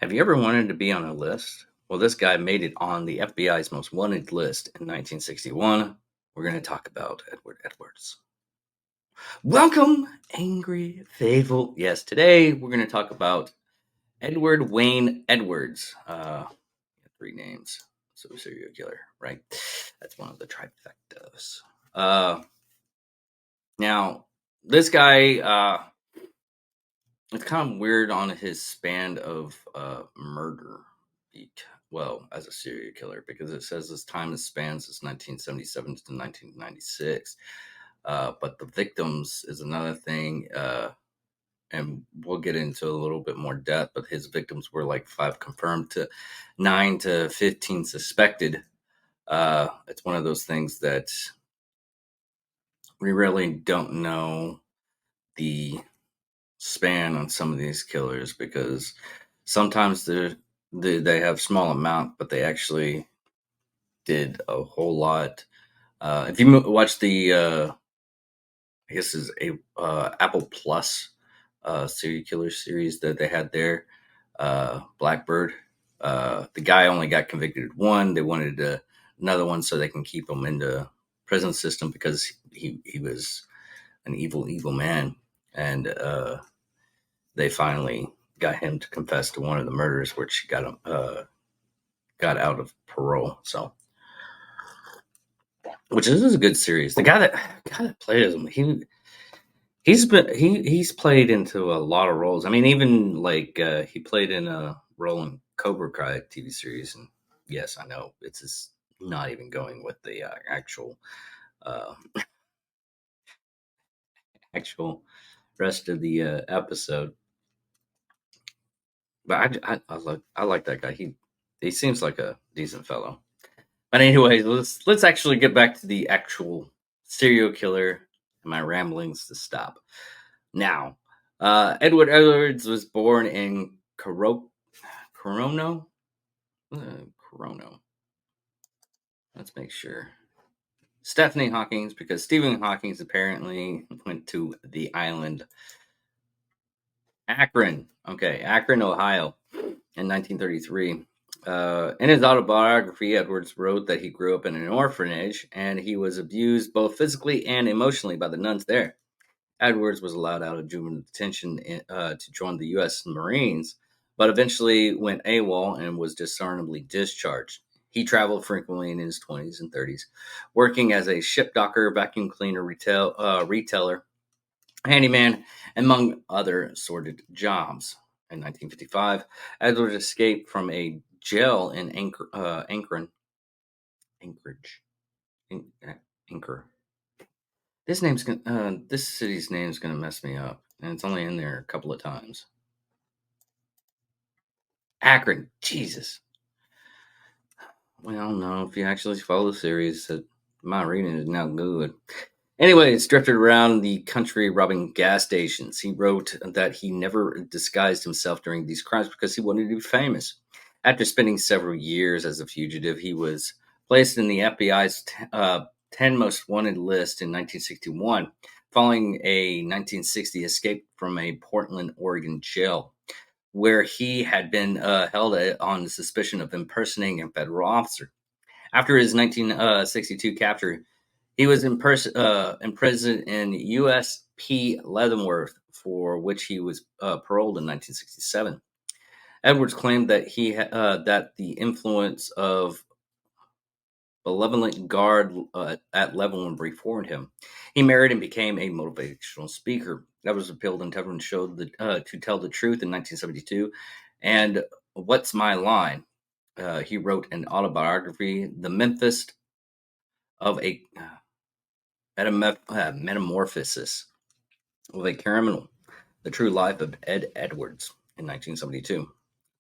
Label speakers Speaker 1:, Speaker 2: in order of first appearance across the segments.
Speaker 1: Have you ever wanted to be on a list? Well, this guy made it on the FBI's most wanted list in 1961. We're going to talk about Edward Edwards. Welcome, angry, faithful. Yes, today we're going to talk about Edward Wayne Edwards. Three names. So, serial killer, right? That's one of the trifectas. Uh, now, this guy, it's kind of weird on his span of murder. Well, as a serial killer, because it says his time spans is 1977 to 1996. But the victims is another thing, and we'll get into a little bit more depth. But his victims were like 5 confirmed to 9 to 15 suspected. It's one of those things that we really don't know the span on some of these killers because sometimes they have small amount, but they actually did a whole lot. If you watch the, I guess is a Apple Plus serial killer series that they had there, Blackbird. The guy only got convicted of one. They wanted another one so they can keep him in the prison system because he was an evil man, and they finally got him to confess to one of the murders, which got him got out of parole. So, which is a good series. The guy that played him, he's played into a lot of roles. I mean, even like he played in a role in Cobra Kai TV series, and yes, I know it's just not even going with the uh, actual rest of the episode. But I like that guy. He seems like a decent fellow. But anyway, let's actually get back to the actual serial killer and my ramblings to stop. Now, Edward Edwards was born in Corono. Corono. Let's make sure. Stephanie Hawkins, because Stephen Hawkins apparently went to the island Akron. Okay, Akron, Ohio, in 1933. In his autobiography, Edwards wrote that he grew up in an orphanage and he was abused both physically and emotionally by the nuns there. Edwards was allowed out of juvenile detention to join the U.S. Marines, but eventually went AWOL and was dishonorably discharged. He traveled frequently in his 20s and 30s, working as a ship docker, vacuum cleaner, retailer, handyman, among other sordid jobs. In 1955, Edwards escaped from a jail in Anchorage. Anchor. This city's name's gonna mess me up, and it's only in there a couple of times. Akron, Jesus. Well, no, if you actually follow the series, my reading is now good. Anyways, drifted around the country robbing gas stations. He wrote that he never disguised himself during these crimes because he wanted to be famous. After spending several years as a fugitive, he was placed in the FBI's 10 most wanted list in 1961, following a 1960 escape from a Portland, Oregon jail, where he had been held on suspicion of impersonating a federal officer. After his 1962 capture, he was imprisoned in USP Leavenworth, for which he was paroled in 1967. Edwards claimed that that the influence of benevolent guard at Leavenworth reformed him. He married and became a motivational speaker. Edwards appealed and Tevin showed to tell the truth in 1972. And What's My Line? He wrote an autobiography, The Memphis of a Metamorphosis of a Criminal, The True Life of Ed Edwards in 1972.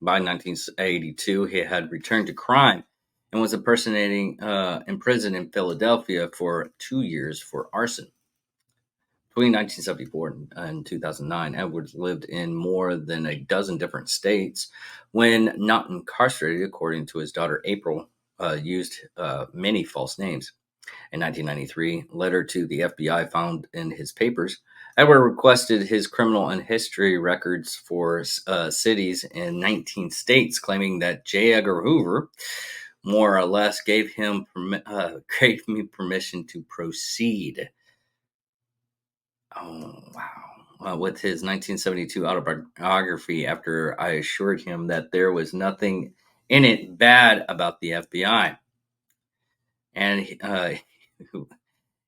Speaker 1: By 1982, he had returned to crime and was imprisoned in Philadelphia for 2 years for arson. Between 1974 and 2009, Edwards lived in more than a dozen different states. When not incarcerated, according to his daughter April, used many false names. In 1993, letter to the FBI found in his papers, Edward requested his criminal and history records for cities in 19 states, claiming that J. Edgar Hoover more or less gave me permission to proceed. Oh, wow. With his 1972 autobiography, after I assured him that there was nothing in it bad about the FBI. And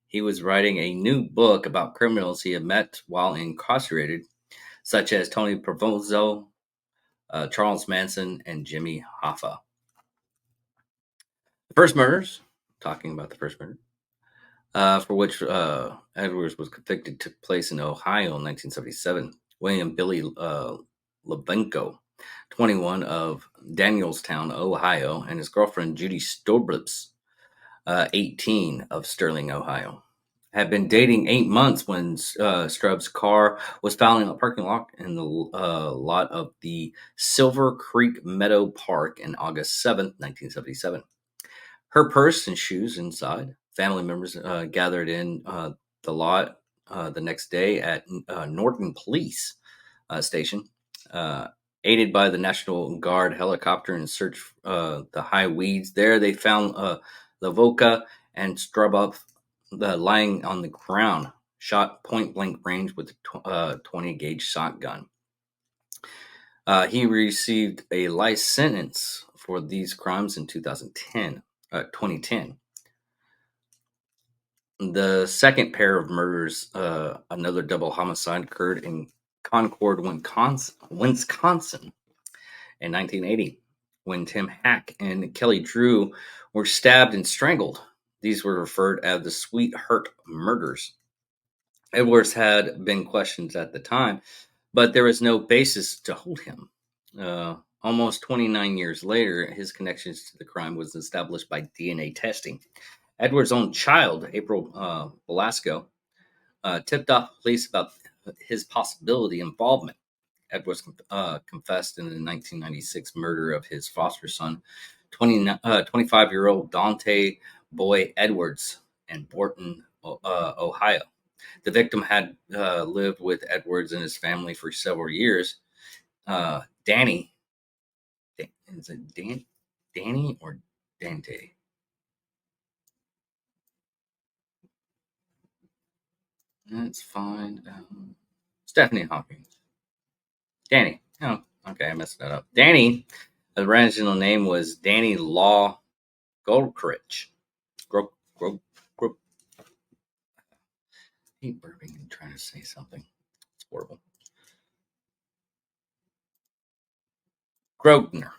Speaker 1: he was writing a new book about criminals he had met while incarcerated, such as Tony Provozo, Charles Manson, and Jimmy Hoffa. The first murders, talking about the first murder, for which Edwards was convicted, took place in Ohio in 1977. William Billy Lebenko, 21, of Danielstown, Ohio, and his girlfriend Judy Stoblips, 18, of Sterling, Ohio, had been dating 8 months when Stubbs' car was found in a parking lot in the lot of the Silver Creek Meadow Park in August 7th, 1977. Her purse and shoes inside. Family members gathered in the lot the next day at Norton Police Station, uh, aided by the National Guard helicopter in search the high weeds. There they found Lavoca and Strubov lying on the ground, shot point blank range with a 20 gauge shotgun. He received a life sentence for these crimes in 2010. The second pair of murders, another double homicide, occurred in Concord, Wisconsin in 1980, when Tim Hack and Kelly Drew were stabbed and strangled. These were referred as the Sweetheart murders. Edwards had been questioned at the time, but there was no basis to hold him. Almost 29 years later, his connections to the crime was established by DNA testing. Edward's own child, April Velasco, tipped off police about his possibility involvement. Edwards confessed in the 1996 murder of his foster son, 25-year-old Dante Boy Edwards, in Borton, Ohio. The victim had lived with Edwards and his family for several years. Danny, is it Danny or Dante? That's fine. Stephanie Hawkins. Danny. Oh, okay, I messed that up. Danny, the original name was Danny Law Goldcritch. Gro- gro- gro- I hate burping and trying to say something. It's horrible. Grosvenor.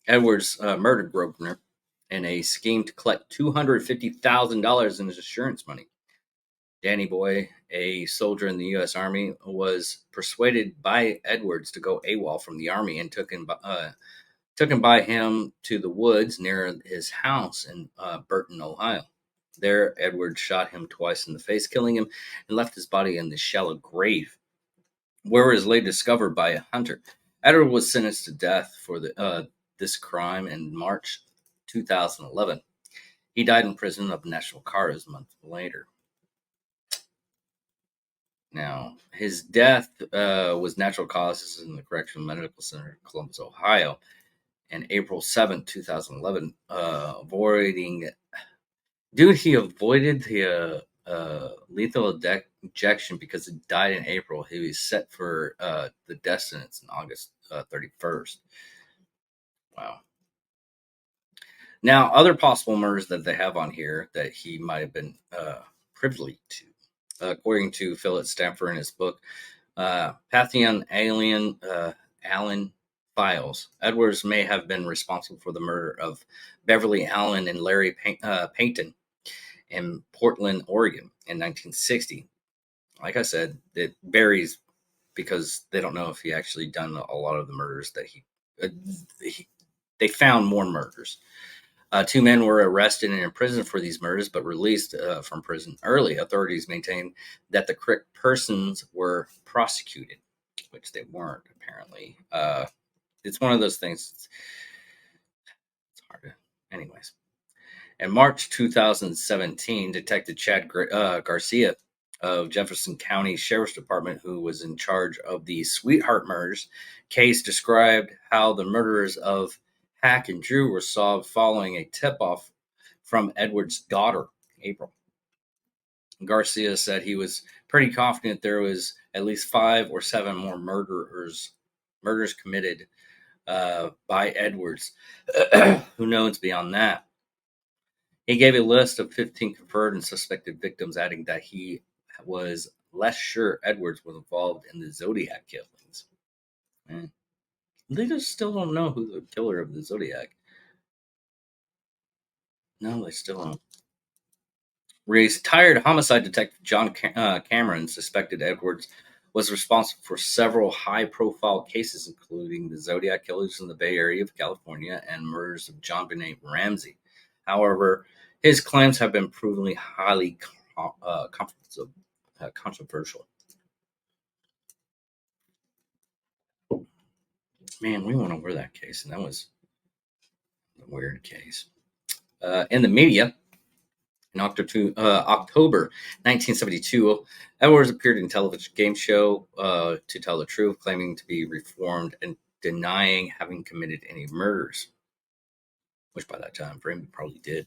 Speaker 1: Edwards murdered Grosvenor in a scheme to collect $250,000 in his insurance money. Danny Boy, a soldier in the U.S. Army, was persuaded by Edwards to go AWOL from the Army and took him by him to the woods near his house in Burton, Ohio. There, Edwards shot him twice in the face, killing him, and left his body in the shallow grave, where it was later discovered by a hunter. Edward was sentenced to death for this crime in March 2011. He died in prison of natural causes a month later. Now, his death was natural causes in the Correctional Medical Center, Columbus, Ohio, and April 7th, 2011, he avoided the lethal injection because he died in April. He was set for the death sentence in August 31st. Wow. Now, other possible murders that they have on here that he might have been privy to, according to Philip Stanford in his book, Pantheon Allen Files. Edwards may have been responsible for the murder of Beverly Allen and Larry Payton in Portland, Oregon in 1960. Like I said, it varies because they don't know if he actually done a lot of the murders that uh, he they found more murders. Two men were arrested and imprisoned for these murders, but released from prison early. Authorities maintained that the correct persons were prosecuted, which they weren't, apparently. It's one of those things. It's hard to. Anyways. In March 2017, Detective Chad Garcia of Jefferson County Sheriff's Department, who was in charge of the Sweetheart murders case, described how the murderers of Hack and Drew were solved following a tip off from Edward's daughter, April. Garcia said he was pretty confident there was at least 5 or 7 more murders committed by Edwards. Who knows beyond that? He gave a list of 15 confirmed and suspected victims, adding that he was less sure Edwards was involved in the Zodiac killings. They just still don't know who the killer of the Zodiac. No, they still don't. Retired homicide detective John Cameron suspected Edwards was responsible for several high-profile cases, including the Zodiac killers in the Bay Area of California and murders of John Benet Ramsey. However, his claims have been proven highly controversial. Man, we went over that case, and that was a weird case. In the media, in October 1972, Edwards appeared in a television game show To Tell the Truth, claiming to be reformed and denying having committed any murders, which by that time frame he probably did.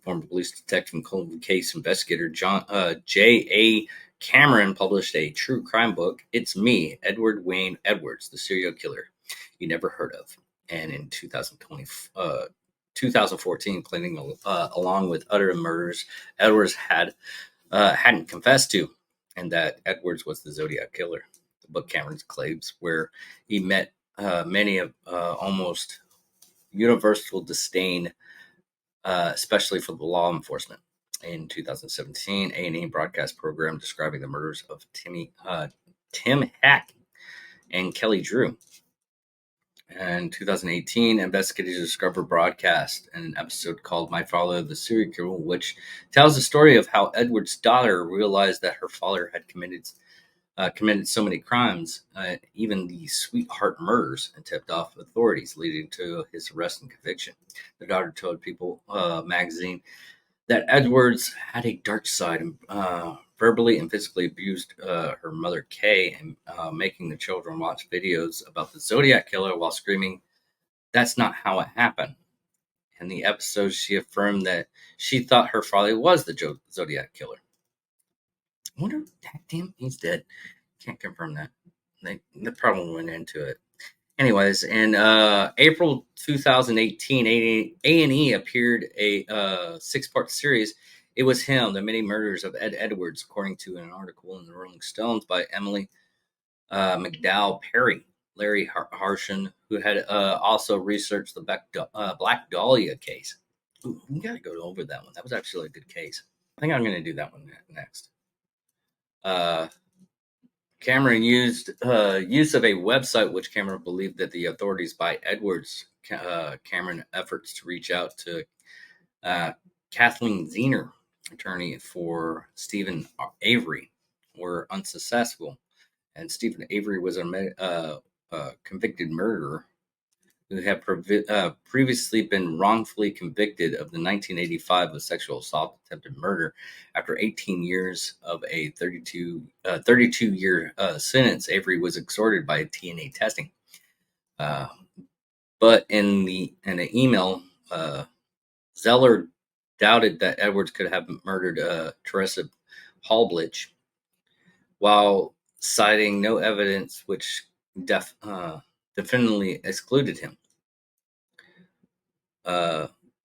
Speaker 1: Former police detective and cold case investigator J.A. Cameron published a true crime book, It's Me, Edward Wayne Edwards, the serial killer you never heard of. And in 2014, claiming along with other murders Edwards hadn't confessed to, and that Edwards was the Zodiac killer. The book Cameron's claims where he met many of almost universal disdain, especially for the law enforcement. In 2017, A&E broadcast program describing the murders of Tim Hack and Kelly Drew. In 2018, investigators discovered broadcast an episode called My Father the Serial Killer, which tells the story of how Edward's daughter realized that her father had committed so many crimes, even the Sweetheart murders, and tipped off authorities, leading to his arrest and conviction. The daughter told People magazine that Edwards had a dark side and verbally and physically abused her mother, Kay, and making the children watch videos about the Zodiac killer while screaming, "That's not how it happened." In the episode, she affirmed that she thought her father was the Zodiac killer. I wonder, damn, he's dead. Can't confirm that. They probably went into it. Anyways, in April 2018, A&E appeared a 6-part series. It Was Him, The Many Murders of Ed Edwards, according to an article in the Rolling Stones by Emily McDowell Perry. Larry Harshen, who had also researched the Black Dahlia case. Ooh, we got to go over that one. That was actually a good case. I think I'm going to do that one next. Cameron used use of a website which Cameron believed that the authorities by Edwards Cameron efforts to reach out to Kathleen Zener, attorney for Stephen Avery, were unsuccessful. And Stephen Avery was a convicted murderer who had previously been wrongfully convicted of the 1985 of sexual assault attempted murder. After 18 years of a 32-year sentence, Avery was exhorted by DNA testing. But in an email, Zeller doubted that Edwards could have murdered Teresa Hallblich, while citing no evidence which definitely excluded him.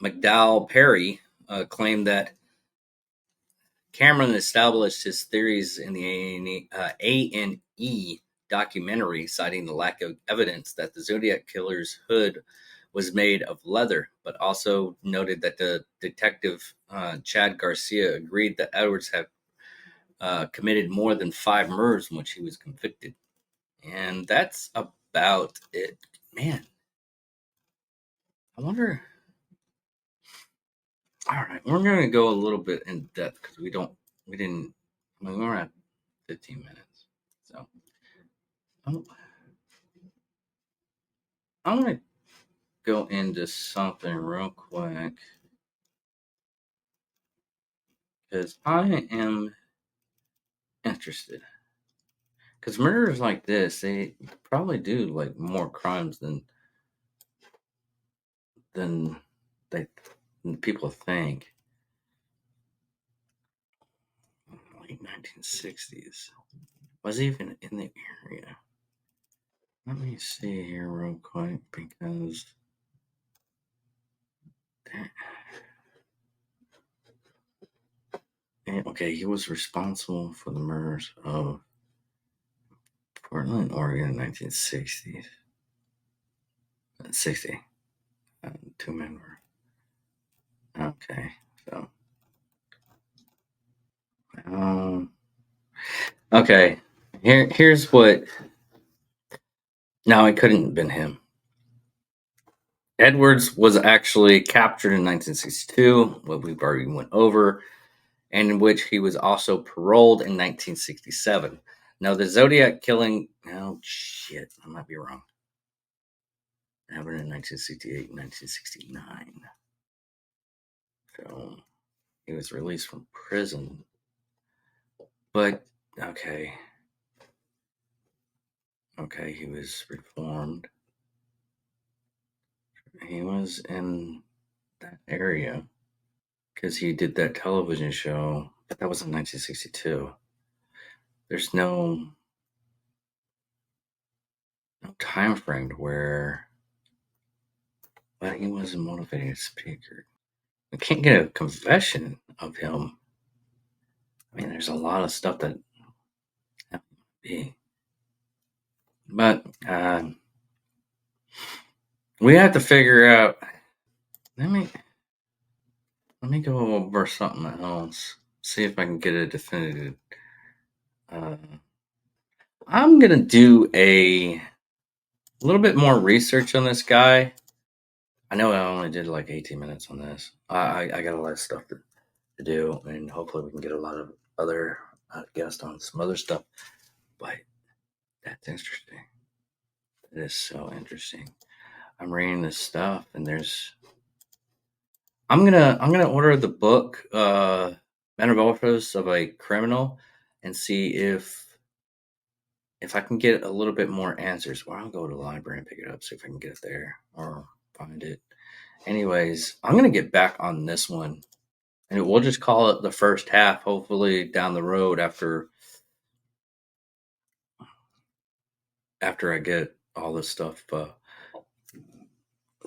Speaker 1: McDowell Perry claimed that Cameron established his theories in the A&E documentary, citing the lack of evidence that the Zodiac killer's hood was made of leather, but also noted that the detective Chad Garcia agreed that Edwards had committed more than 5 murders in which he was convicted. And that's about it. Man, I wonder. All right, we're going to go a little bit in depth because we didn't, I mean, we're at 15 minutes. So I'm going to go into something real quick because I am interested. Because murderers like this, they probably do like more crimes than they than people think. Late 1960s. Was he even in the area? Let me see here real quick because okay, he was responsible for the murders of Portland, Oregon in 1960s. 60. Two men were okay. So, okay. Here's what. No, it couldn't have been him. Edwards was actually captured in 1962, what we've already went over, and in which he was also paroled in 1967. Now, the Zodiac killing, oh shit, I might be wrong. It happened in 1968 and 1969. So he was released from prison. But, okay. Okay, he was reformed. He was in that area because he did that television show, but that was in 1962. There's no time frame where he was a motivated speaker. I can't get a confession of him. I mean, there's a lot of stuff that be, but we have to figure out. Let me go over something else. See if I can get a definitive. I'm gonna do a little bit more research on this guy. I know I only did like 18 minutes on this. I got a lot of stuff to do, and hopefully we can get a lot of other guests on some other stuff. But that's interesting. It is so interesting. I'm reading this stuff, and I'm gonna order the book, Metamorphosis of a Criminal, and see if I can get a little bit more answers. Or I'll go to the library and pick it up, see if I can get it there or find it. Anyways, I'm gonna get back on this one, and we'll just call it the first half. Hopefully, down the road after I get all this stuff. Let's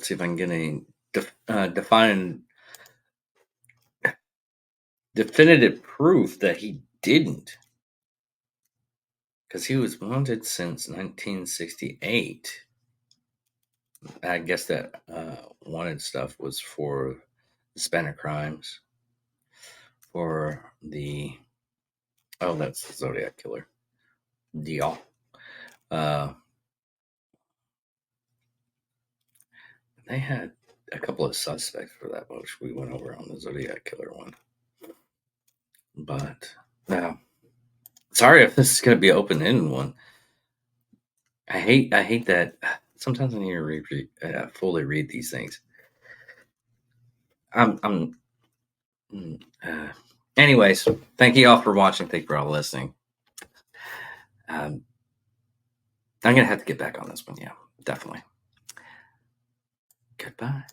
Speaker 1: see if I can get any definitive proof that he didn't, because he was wanted since 1968. I guess that wanted stuff was for the Hispanic crimes, for that's the Zodiac Killer deal. They had a couple of suspects for that, which we went over on the Zodiac Killer one. But sorry if this is going to be an open-ended one. I hate that. Sometimes I need to fully read these things. Anyways, thank you all for watching. Thank you for all listening. I'm gonna have to get back on this one. Yeah, definitely. Goodbye.